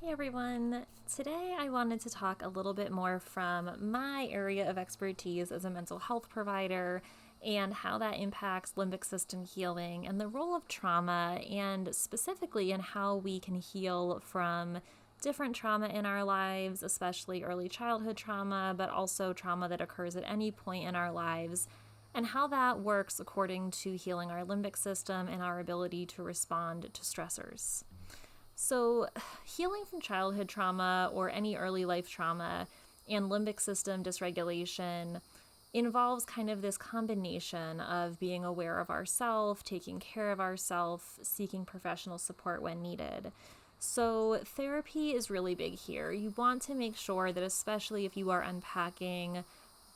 Hey everyone! Today I wanted to talk a little bit more from my area of expertise as a mental health provider and how that impacts limbic system healing and the role of trauma, and specifically in how we can heal from different trauma in our lives, especially early childhood trauma, but also trauma that occurs at any point in our lives, and how that works according to healing our limbic system and our ability to respond to stressors. So, healing from childhood trauma or any early life trauma and limbic system dysregulation involves kind of this combination of being aware of ourself, taking care of ourself, seeking professional support when needed. So, therapy is really big here. You want to make sure that, especially if you are unpacking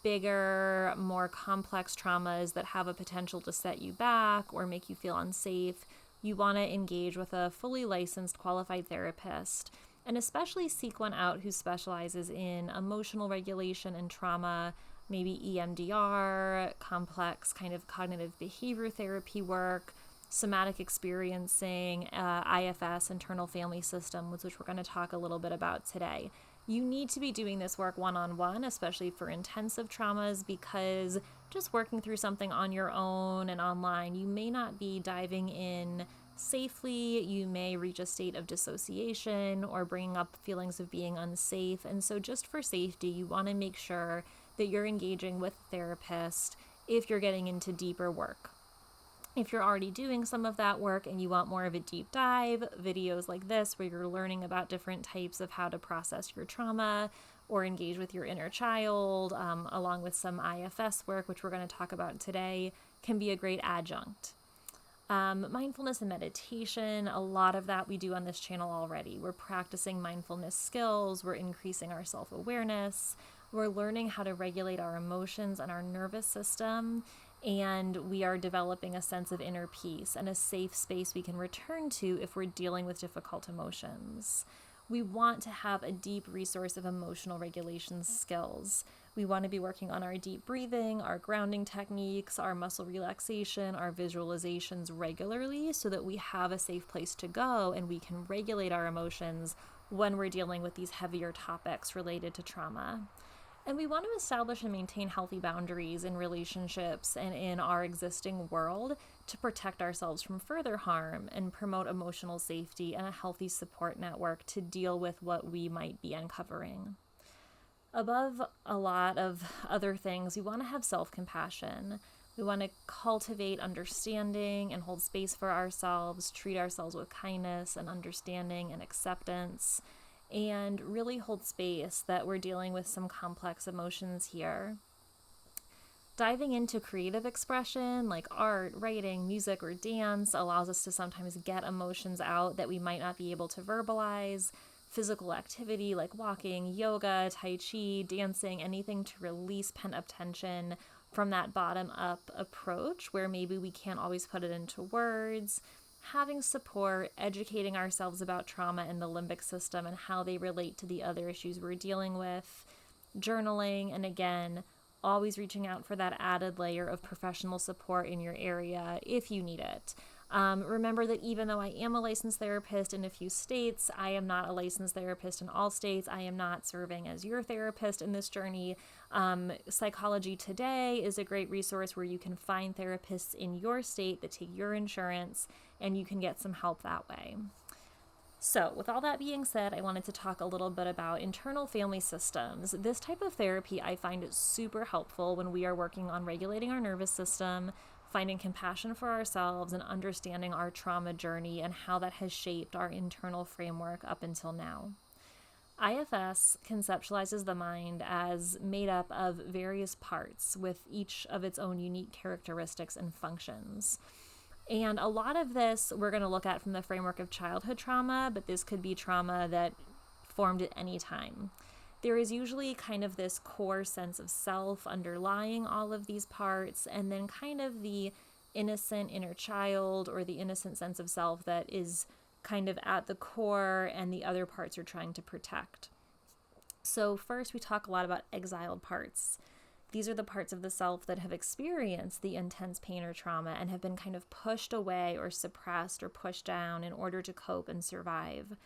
bigger, more complex traumas that have a potential to set you back or make you feel unsafe, you want to engage with a fully licensed, qualified therapist, and especially seek one out who specializes in emotional regulation and trauma, maybe EMDR, complex kind of cognitive behavior therapy work, somatic experiencing, IFS, internal family system, which we're going to talk a little bit about today. You need to be doing this work one-on-one, especially for intensive traumas, because just working through something on your own and online, you may not be diving in safely. You may reach a state of dissociation or bringing up feelings of being unsafe. And so just for safety, you want to make sure that you're engaging with a therapist if you're getting into deeper work. If you're already doing some of that work and you want more of a deep dive, videos like this where you're learning about different types of how to process your trauma or engage with your inner child, along with some IFS work, which we're going to talk about today, can be a great adjunct. Mindfulness and meditation, a lot of that we do on this channel already. We're practicing mindfulness skills, we're increasing our self-awareness, we're learning how to regulate our emotions and our nervous system, and we are developing a sense of inner peace and a safe space we can return to if we're dealing with difficult emotions. We want to have a deep resource of emotional regulation skills. We want to be working on our deep breathing, our grounding techniques, our muscle relaxation, our visualizations regularly so that we have a safe place to go and we can regulate our emotions when we're dealing with these heavier topics related to trauma. And we want to establish and maintain healthy boundaries in relationships and in our existing world to protect ourselves from further harm and promote emotional safety and a healthy support network to deal with what we might be uncovering. Above a lot of other things, we want to have self-compassion. We want to cultivate understanding and hold space for ourselves, treat ourselves with kindness and understanding and acceptance, and really hold space that we're dealing with some complex emotions here. Diving into creative expression like art, writing, music, or dance allows us to sometimes get emotions out that we might not be able to verbalize. Physical activity like walking, yoga, tai chi, dancing, anything to release pent-up tension from that bottom-up approach where maybe we can't always put it into words. Having support, educating ourselves about trauma and the limbic system and how they relate to the other issues we're dealing with, journaling, and again, always reaching out for that added layer of professional support in your area if you need it. Remember that even though I am a licensed therapist in a few states, I am not a licensed therapist in all states. I am not serving as your therapist in this journey. Psychology Today is a great resource where you can find therapists in your state that take your insurance, and you can get some help that way. So, with all that being said, I wanted to talk a little bit about internal family systems. This type of therapy I find is super helpful when we are working on regulating our nervous system, finding compassion for ourselves, and understanding our trauma journey and how that has shaped our internal framework up until now. IFS conceptualizes the mind as made up of various parts with each of its own unique characteristics and functions. And a lot of this we're going to look at from the framework of childhood trauma, but this could be trauma that formed at any time. There is usually kind of this core sense of self underlying all of these parts, and then kind of the innocent inner child or the innocent sense of self that is kind of at the core and the other parts are trying to protect. So first we talk a lot about exiled parts. These are the parts of the self that have experienced the intense pain or trauma and have been kind of pushed away or suppressed or pushed down in order to cope and survive.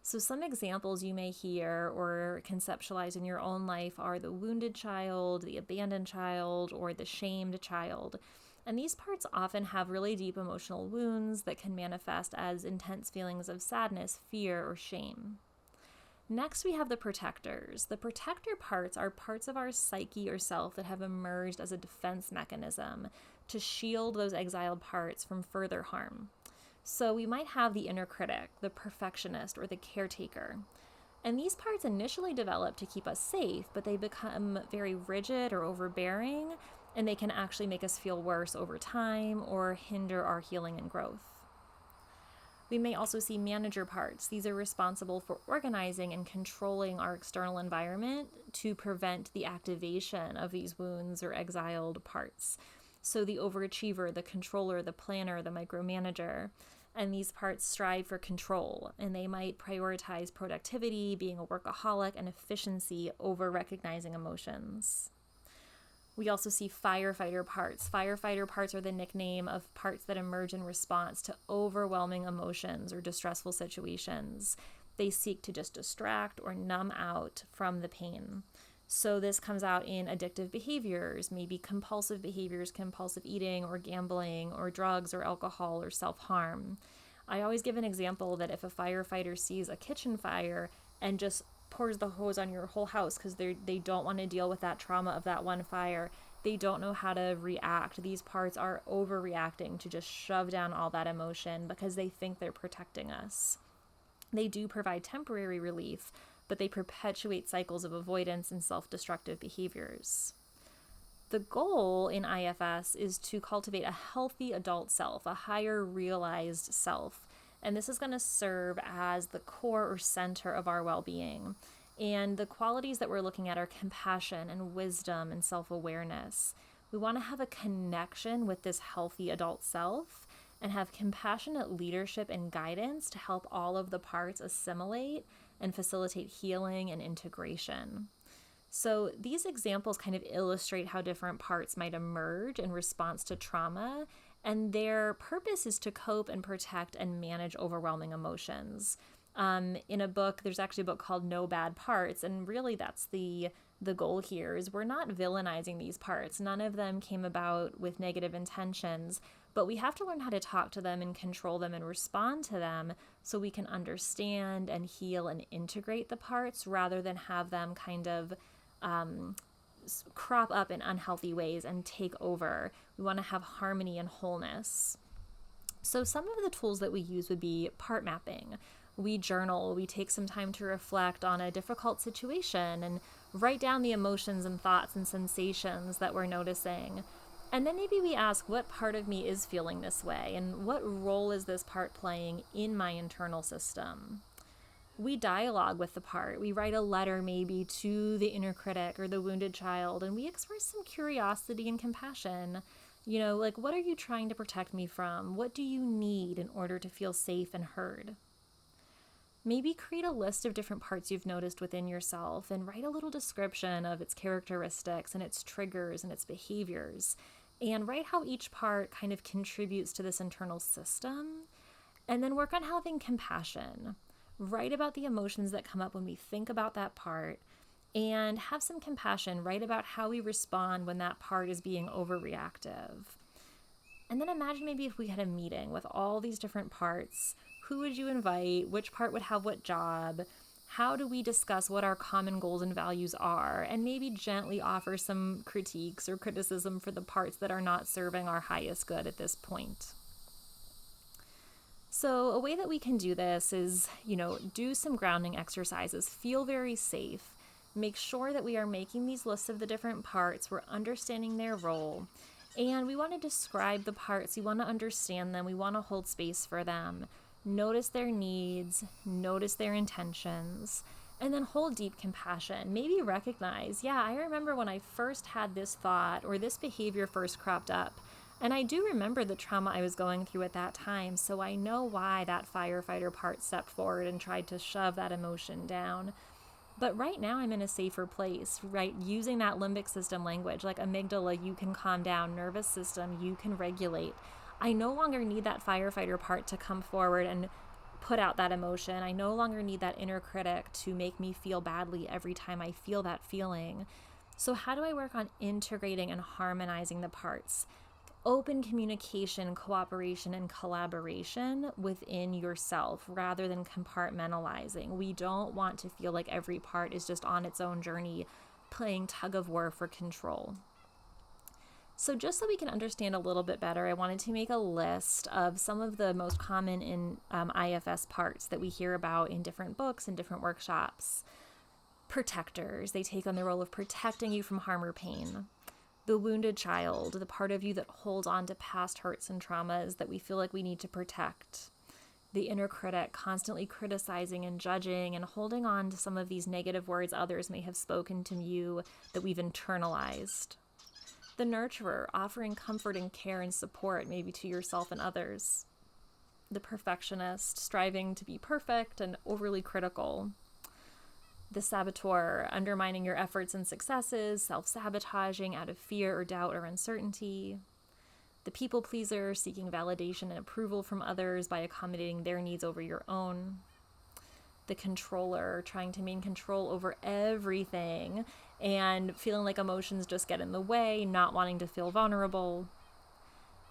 So some examples you may hear or conceptualize in your own life are the wounded child, the abandoned child, or the shamed child. And these parts often have really deep emotional wounds that can manifest as intense feelings of sadness, fear, or shame. Next, we have the protectors. The protector parts are parts of our psyche or self that have emerged as a defense mechanism to shield those exiled parts from further harm. So we might have the inner critic, the perfectionist, or the caretaker. And these parts initially develop to keep us safe, but they become very rigid or overbearing, and they can actually make us feel worse over time or hinder our healing and growth. We may also see manager parts. These are responsible for organizing and controlling our external environment to prevent the activation of these wounds or exiled parts. So the overachiever, the controller, the planner, the micromanager. And these parts strive for control, and they might prioritize productivity, being a workaholic, and efficiency over recognizing emotions. We also see firefighter parts. Firefighter parts are the nickname of parts that emerge in response to overwhelming emotions or distressful situations. They seek to just distract or numb out from the pain. So this comes out in addictive behaviors, maybe compulsive behaviors, compulsive eating or gambling or drugs or alcohol or self-harm. I always give an example that if a firefighter sees a kitchen fire and just pours the hose on your whole house because they don't want to deal with that trauma of that one fire, they don't know how to react. These parts are overreacting to just shove down all that emotion because they think they're protecting us. They do provide temporary relief, but they perpetuate cycles of avoidance and self-destructive behaviors. The goal in IFS is to cultivate a healthy adult self, a higher realized self. And this is going to serve as the core or center of our well-being. And the qualities that we're looking at are compassion and wisdom and self-awareness. We want to have a connection with this healthy adult self and have compassionate leadership and guidance to help all of the parts assimilate and facilitate healing and integration. So these examples kind of illustrate how different parts might emerge in response to trauma, and their purpose is to cope and protect and manage overwhelming emotions. In a book, there's actually a book called No Bad Parts, and really that's the goal here is we're not villainizing these parts. None of them came about with negative intentions, but we have to learn how to talk to them and control them and respond to them so we can understand and heal and integrate the parts rather than have them kind of crop up in unhealthy ways and take over. We want to have harmony and wholeness. So some of the tools that we use would be part mapping. We journal, we take some time to reflect on a difficult situation and write down the emotions and thoughts and sensations that we're noticing. And then maybe we ask, what part of me is feeling this way? And what role is this part playing in my internal system? We dialogue with the part. We write a letter maybe to the inner critic or the wounded child, and we express some curiosity and compassion. You know, like, what are you trying to protect me from? What do you need in order to feel safe and heard? Maybe create a list of different parts you've noticed within yourself and write a little description of its characteristics and its triggers and its behaviors. And write how each part kind of contributes to this internal system. And then work on having compassion. Write about the emotions that come up when we think about that part and have some compassion. Write about how we respond when that part is being overreactive. And then imagine maybe if we had a meeting with all these different parts. Who would you invite? Which part would have what job? How do we discuss what our common goals and values are? And maybe gently offer some critiques or criticism for the parts that are not serving our highest good at this point. So a way that we can do this is, do some grounding exercises, feel very safe, make sure that we are making these lists of the different parts, we're understanding their role, and we want to describe the parts, we want to understand them, we want to hold space for them, notice their needs, notice their intentions, and then hold deep compassion. Maybe recognize, I remember when I first had this thought or this behavior first cropped up. And I do remember the trauma I was going through at that time, so I know why that firefighter part stepped forward and tried to shove that emotion down. But right now I'm in a safer place, right? Using that limbic system language, like amygdala, you can calm down, nervous system, you can regulate. I no longer need that firefighter part to come forward and put out that emotion. I no longer need that inner critic to make me feel badly every time I feel that feeling. So how do I work on integrating and harmonizing the parts? Open communication, cooperation, and collaboration within yourself rather than compartmentalizing. We don't want to feel like every part is just on its own journey, playing tug of war for control. So just so we can understand a little bit better, I wanted to make a list of some of the most common in IFS parts that we hear about in different books and different workshops. Protectors, they take on the role of protecting you from harm or pain. The wounded child, the part of you that holds on to past hurts and traumas that we feel like we need to protect. The inner critic, constantly criticizing and judging and holding on to some of these negative words others may have spoken to you that we've internalized. The nurturer, offering comfort and care and support maybe to yourself and others. The perfectionist, striving to be perfect and overly critical. The saboteur, undermining your efforts and successes, self-sabotaging out of fear or doubt or uncertainty. The people pleaser, seeking validation and approval from others by accommodating their needs over your own. The controller, trying to maintain control over everything and feeling like emotions just get in the way, not wanting to feel vulnerable.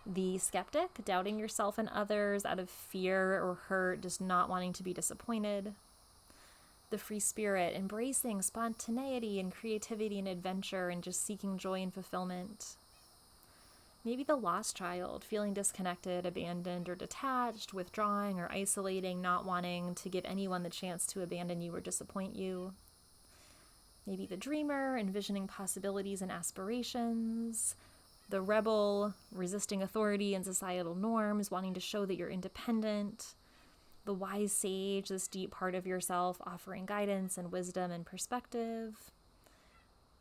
The skeptic, doubting yourself and others out of fear or hurt, just not wanting to be disappointed. The free spirit, embracing spontaneity and creativity and adventure and just seeking joy and fulfillment. Maybe the lost child, feeling disconnected, abandoned, or detached, withdrawing or isolating, not wanting to give anyone the chance to abandon you or disappoint you. Maybe the dreamer, envisioning possibilities and aspirations. The rebel, resisting authority and societal norms, wanting to show that you're independent. The wise sage, this deep part of yourself, offering guidance and wisdom and perspective.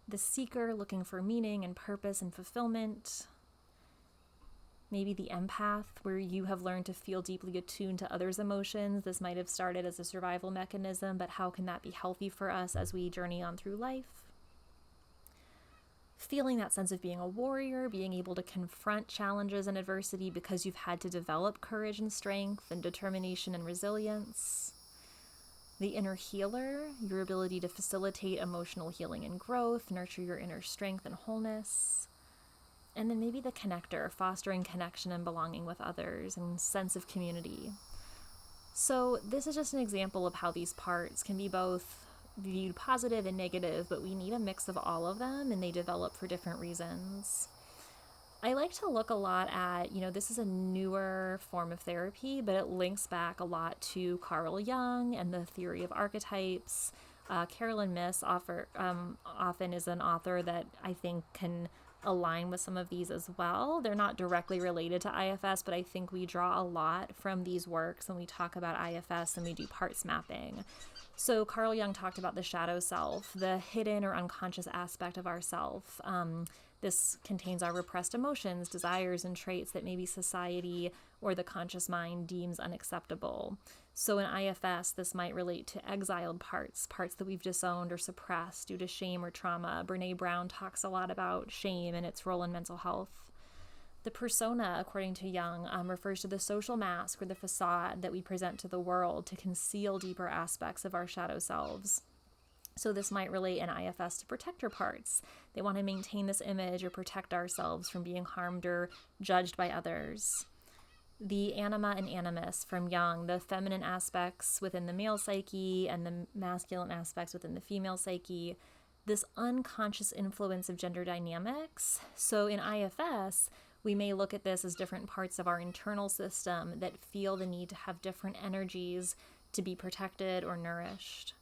The seeker, looking for meaning and purpose and fulfillment. Maybe the empath, where you have learned to feel deeply attuned to others' emotions. This might have started as a survival mechanism, but how can that be healthy for us as we journey on through life? Feeling that sense of being a warrior, being able to confront challenges and adversity because you've had to develop courage and strength and determination and resilience. The inner healer, your ability to facilitate emotional healing and growth, nurture your inner strength and wholeness. And then maybe the connector, fostering connection and belonging with others and sense of community. So this is just an example of how these parts can be both viewed positive and negative, but we need a mix of all of them, and they develop for different reasons. I like to look a lot at, this is a newer form of therapy, but it links back a lot to Carl Jung and the theory of archetypes. Carolyn Myss often is an author that I think can align with some of these as well. They're not directly related to IFS, but I think we draw a lot from these works when we talk about IFS and we do parts mapping. So Carl Jung talked about the shadow self, the hidden or unconscious aspect of ourself. This contains our repressed emotions, desires, and traits that maybe society or the conscious mind deems unacceptable. So in IFS, this might relate to exiled parts that we've disowned or suppressed due to shame or trauma. Brene Brown talks a lot about shame and its role in mental health. The persona, according to Jung, refers to the social mask or the facade that we present to the world to conceal deeper aspects of our shadow selves. So this might relate in IFS to protector parts. They want to maintain this image or protect ourselves from being harmed or judged by others. The anima and animus from Jung, the feminine aspects within the male psyche and the masculine aspects within the female psyche, this unconscious influence of gender dynamics. So in IFS, we may look at this as different parts of our internal system that feel the need to have different energies to be protected or nourished.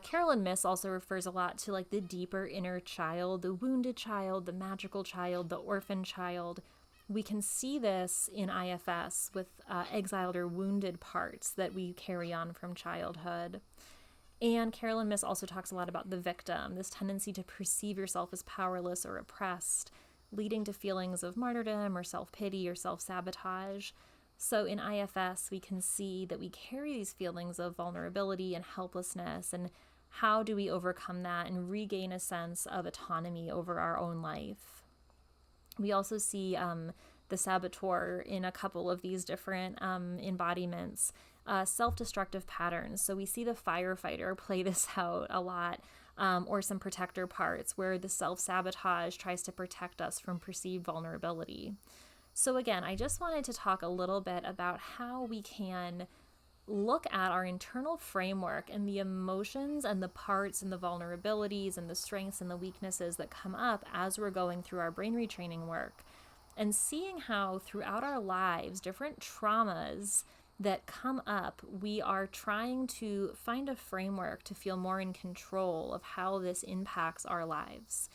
Carolyn Myss also refers a lot to like the deeper inner child, the wounded child, the magical child, the orphan child. We can see this in IFS with exiled or wounded parts that we carry on from childhood. And Carolyn Myss also talks a lot about the victim, this tendency to perceive yourself as powerless or oppressed, leading to feelings of martyrdom or self-pity or self-sabotage. So in IFS, we can see that we carry these feelings of vulnerability and helplessness, and how do we overcome that and regain a sense of autonomy over our own life? We also see the saboteur in a couple of these different embodiments. self-destructive patterns. So we see the firefighter play this out a lot, or some protector parts where the self-sabotage tries to protect us from perceived vulnerability. So again, I just wanted to talk a little bit about how we can look at our internal framework and the emotions and the parts and the vulnerabilities and the strengths and the weaknesses that come up as we're going through our brain retraining work, and seeing how throughout our lives, different traumas that come up, we are trying to find a framework to feel more in control of how this impacts our lives.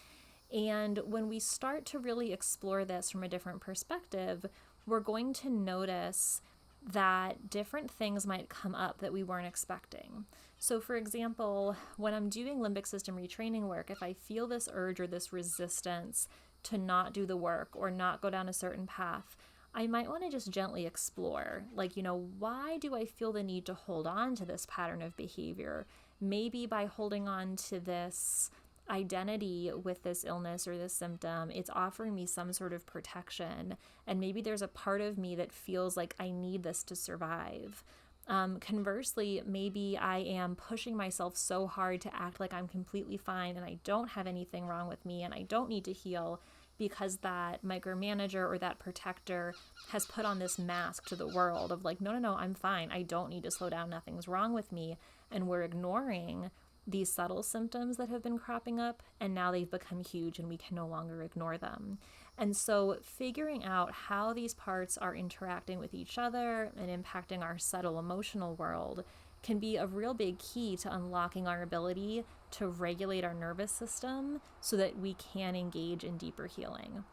And when we start to really explore this from a different perspective, we're going to notice that different things might come up that we weren't expecting. So for example, when I'm doing limbic system retraining work, if I feel this urge or this resistance to not do the work or not go down a certain path, I might want to just gently explore, like, why do I feel the need to hold on to this pattern of behavior? Maybe by holding on to this identity with this illness or this symptom, it's offering me some sort of protection. And maybe there's a part of me that feels like I need this to survive. Conversely, maybe I am pushing myself so hard to act like I'm completely fine and I don't have anything wrong with me and I don't need to heal, because that micromanager or that protector has put on this mask to the world of like, no, I'm fine. I don't need to slow down. Nothing's wrong with me. And we're ignoring these subtle symptoms that have been cropping up, and now they've become huge and we can no longer ignore them. And so figuring out how these parts are interacting with each other and impacting our subtle emotional world can be a real big key to unlocking our ability to regulate our nervous system so that we can engage in deeper healing.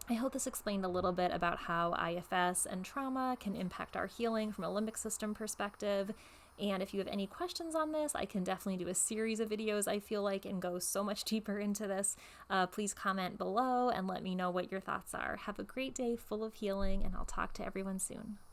I hope this explained a little bit about how IFS and trauma can impact our healing from a limbic system perspective. And if you have any questions on this, I can definitely do a series of videos, I feel like, and go so much deeper into this. Please comment below and let me know what your thoughts are. Have a great day full of healing, and I'll talk to everyone soon.